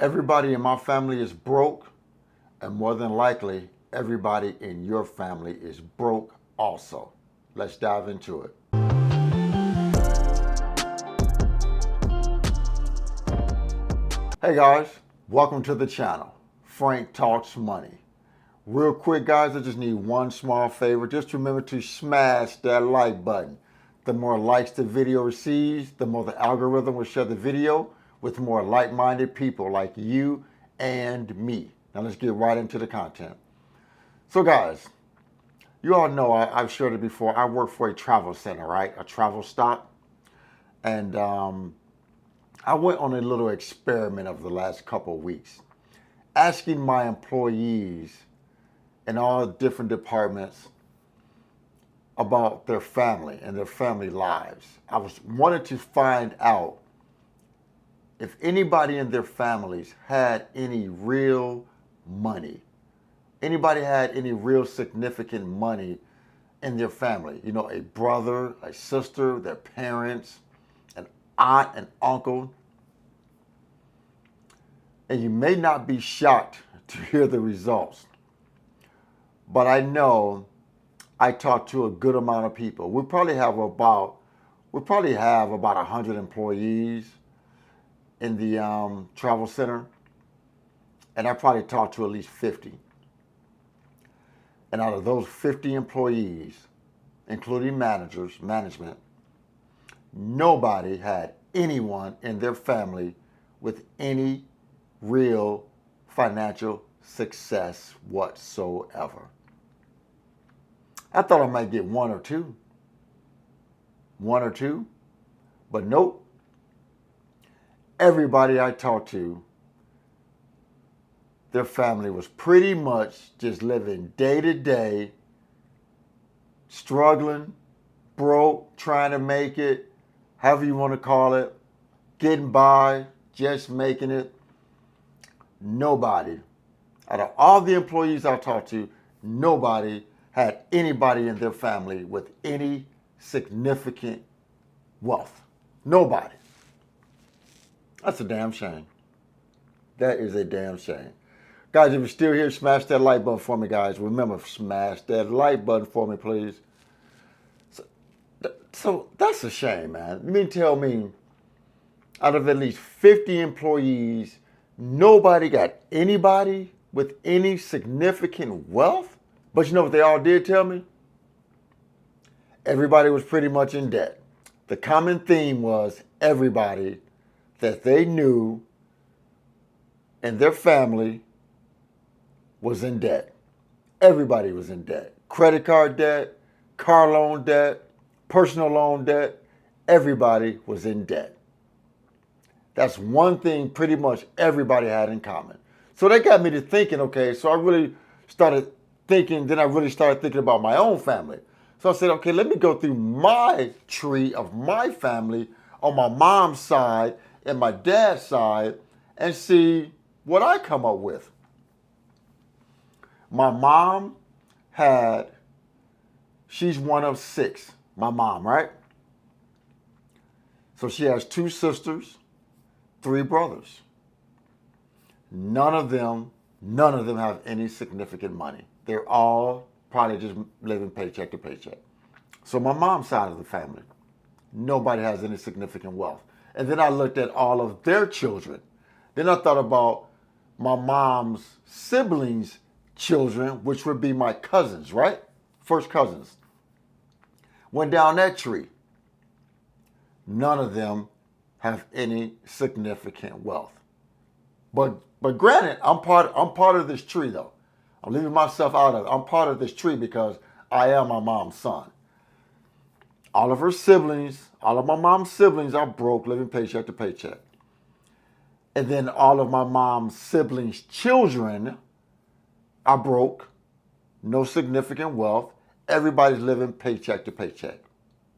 Everybody in my family is broke, and more than likely, everybody in your family is broke also. Let's dive into it. Hey guys, welcome to the channel. Frank Talks Money. Real quick, guys, I just need one small favor. Just remember to smash that like button. The more likes the video receives, the more the algorithm will share the video with more like-minded people like you and me. Now let's get right into the content. So guys, you all know I've shared it before. I work for a travel center, right? A travel stop. And I went on a little experiment of the last couple of weeks, asking my employees in all different departments about their family and their family lives. I wanted to find out if anybody in their families had any real money. Anybody had any real significant money in their family. You know, a brother, a sister, their parents, an aunt, an uncle. And you may not be shocked to hear the results. But I know I talked to a good amount of people. We probably have about 100 employees in the travel center. And I probably talked to at least 50. And out of those 50 employees, including management, nobody had anyone in their family with any real financial success whatsoever. I thought I might get one or two, but nope. Everybody I talked to, their family was pretty much just living day to day, struggling, broke, trying to make it, however you want to call it, getting by, just making it. Nobody, out of all the employees I talked to, nobody had anybody in their family with any significant wealth. Nobody. That's a damn shame. That is a damn shame. Guys, if you're still here, smash that like button for me, guys. Remember, smash that like button for me, please. So that's a shame, man. You mean tell me, out of at least 50 employees, nobody got anybody with any significant wealth? But you know what they all did tell me? Everybody was pretty much in debt. The common theme was everybody that they knew and their family was in debt. Everybody was in debt. Credit card debt, car loan debt, personal loan debt. Everybody was in debt. That's one thing pretty much everybody had in common. So that got me to thinking, okay, so I really started thinking about my own family. So I said, okay, let me go through my tree of my family on my mom's side and my dad's side and see what I come up with. My mom she's one of 6, my mom, right? So she has 2 sisters, 3 brothers. None of them have any significant money. They're all probably just living paycheck to paycheck. So my mom's side of the family, nobody has any significant wealth. And then I looked at all of their children. Then I thought about my mom's siblings' children, which would be my cousins, right? First cousins. Went down that tree. None of them have any significant wealth. But granted, I'm part of this tree though. I'm leaving myself out of it. I'm part of this tree because I am my mom's son. All of my mom's siblings are broke, living paycheck to paycheck. And then all of my mom's siblings' children are broke, no significant wealth. Everybody's living paycheck to paycheck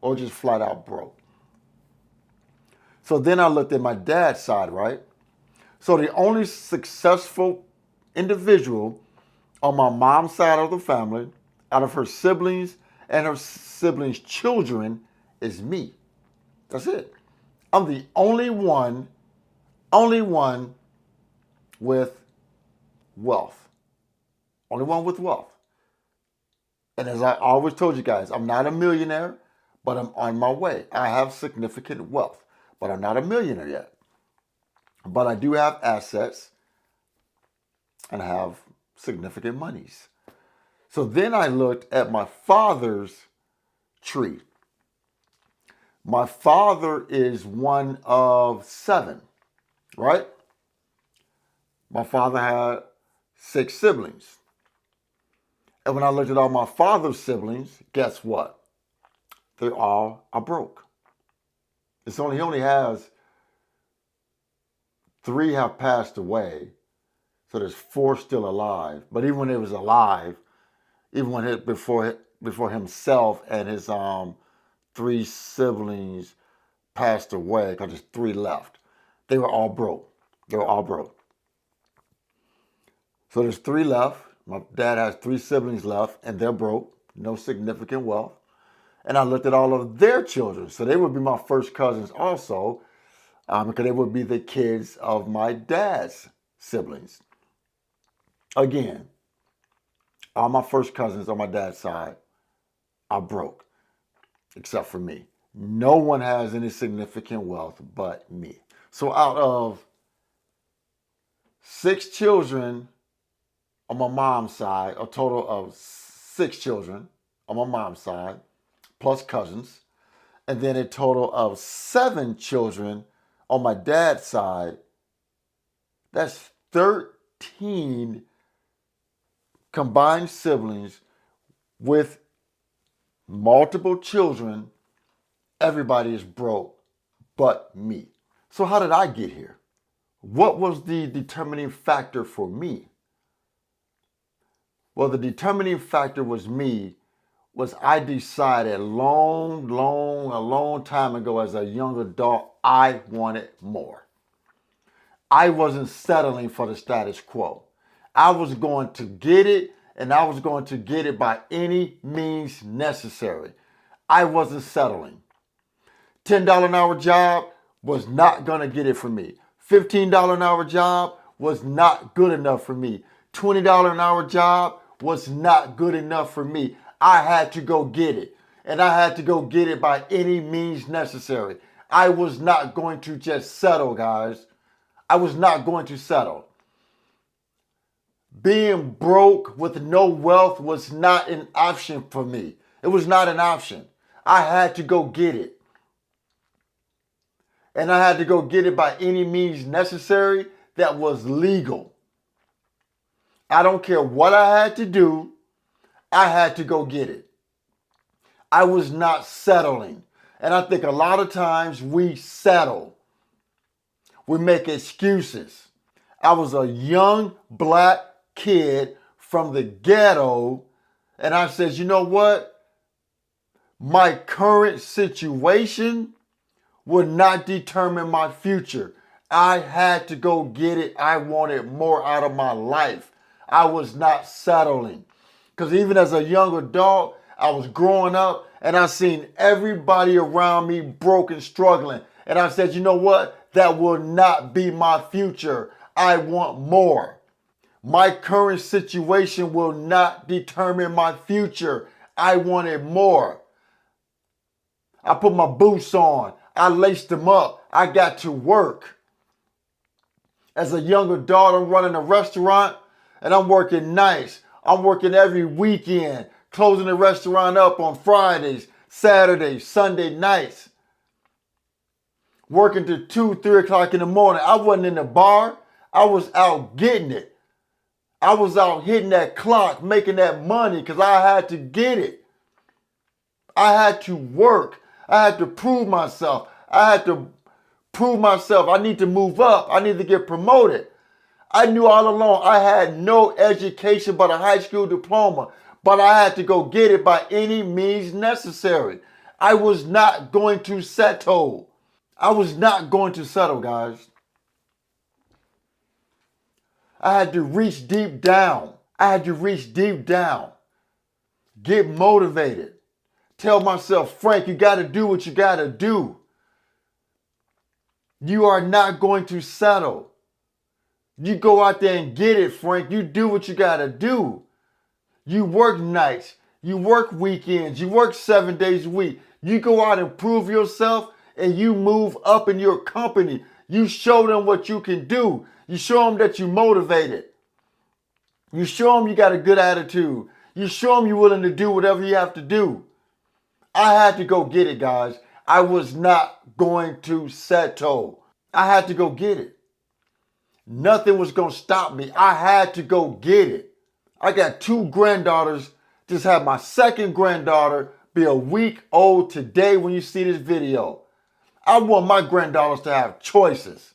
or just flat out broke. So then I looked at my dad's side, right? So the only successful individual on my mom's side of the family, out of her siblings and her siblings' children, is me. That's it. I'm the only one with wealth. Only one with wealth. And as I always told you guys, I'm not a millionaire, but I'm on my way. I have significant wealth, but I'm not a millionaire yet. But I do have assets and have significant monies. So then I looked at my father's tree. My father is one of 7, right? My father had 6 siblings. And when I looked at all my father's siblings, guess what? They all are broke. He only has 3 have passed away. So there's 4 still alive. But even when they was alive, even when before himself and his 3 siblings passed away, because there's 3 left, they were all broke. They were all broke. So there's 3 left. My dad has 3 siblings left, and they're broke, no significant wealth. And I looked at all of their children. So they would be my first cousins also, because they would be the kids of my dad's siblings. Again, all my first cousins on my dad's side are broke, except for me. No one has any significant wealth but me. So out of 6 children on my mom's side, a total of 6 children on my mom's side, plus cousins, and then a total of 7 children on my dad's side, that's 13 combined siblings with multiple children. Everybody is broke but me. So how did I get here? What was the determining factor for me? Well, the determining factor was I decided a long time ago as a young adult, I wanted more. I wasn't settling for the status quo. I was going to get it, and I was going to get it by any means necessary. I wasn't settling. $10 an hour job was not going to get it for me. $15 an hour job was not good enough for me. $20 an hour job was not good enough for me. I had to go get it. And I had to go get it by any means necessary. I was not going to just settle, guys. I was not going to settle. Being broke with no wealth was not an option for me. It was not an option. I had to go get it. And I had to go get it by any means necessary that was legal. I don't care what I had to do. I had to go get it. I was not settling. And I think a lot of times we settle. We make excuses. I was a young black kid from the ghetto, and I said, you know what? My current situation would not determine my future. I had to go get it. I wanted more out of my life. I was not settling. Because even as a young adult, I was growing up and I seen everybody around me broke and struggling. And I said, you know what? That will not be my future. I want more. My current situation will not determine my future. I wanted more. I put my boots on. I laced them up. I got to work. As a young adult, I'm running a restaurant and I'm working nights. I'm working every weekend, closing the restaurant up on Fridays, Saturdays, Sunday nights. Working to 2, 3 o'clock in the morning. I wasn't in the bar. I was out getting it. I was out hitting that clock, making that money because I had to get it. I had to work. I had to prove myself. I had to prove myself. I need to move up. I need to get promoted. I knew all along I had no education but a high school diploma, but I had to go get it by any means necessary. I was not going to settle. I was not going to settle, guys. I had to reach deep down. I had to reach deep down. Get motivated. Tell myself, Frank, you got to do what you got to do. You are not going to settle. You go out there and get it, Frank. You do what you got to do. You work nights. You work weekends. You work 7 days a week. You go out and prove yourself and you move up in your company. You show them what you can do. You show them that you're motivated. You show them you got a good attitude. You show them you're willing to do whatever you have to do. I had to go get it, guys. I was not going to settle. I had to go get it. Nothing was going to stop me. I had to go get it. I got 2 granddaughters. Just had my second granddaughter be a week old today when you see this video. I want my granddaughters to have choices.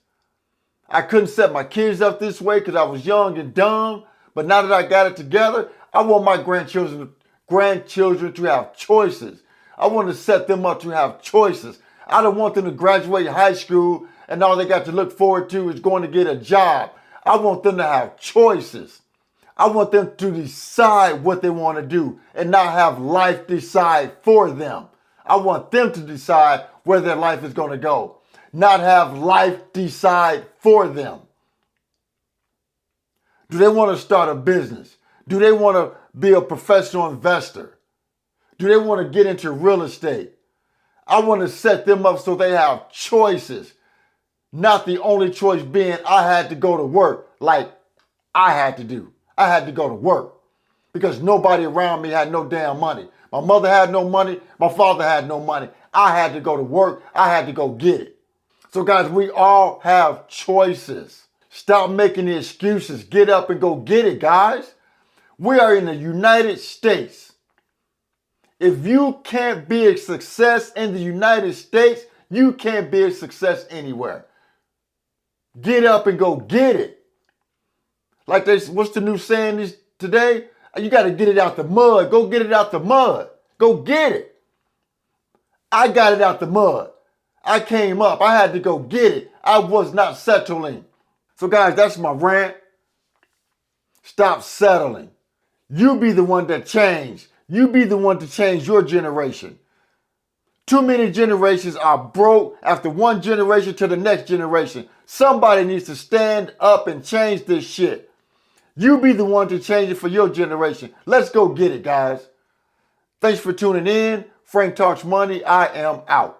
I couldn't set my kids up this way because I was young and dumb. But now that I got it together, I want my grandchildren to have choices. I want to set them up to have choices. I don't want them to graduate high school and all they got to look forward to is going to get a job. I want them to have choices. I want them to decide what they want to do and not have life decide for them. I want them to decide where their life is going to go, not have life decide for them. Do they want to start a business? Do they want to be a professional investor? Do they want to get into real estate? I want to set them up so they have choices, not the only choice being I had to go to work like I had to do. I had to go to work because nobody around me had no damn money. My mother had no money. My father had no money. I had to go to work. I had to go get it. So guys, we all have choices. Stop making the excuses. Get up and go get it, guys. We are in the United States. If you can't be a success in the United States, you can't be a success anywhere. Get up and go get it. Like what's the new saying today? You got to get it out the mud. Go get it out the mud. Go get it. I got it out the mud. I came up. I had to go get it. I was not settling. So guys, that's my rant. Stop settling. You be the one that change. You be the one to change your generation. Too many generations are broke after one generation to the next generation. Somebody needs to stand up and change this shit. You be the one to change it for your generation. Let's go get it, guys. Thanks for tuning in. Frank Talks Money. I am out.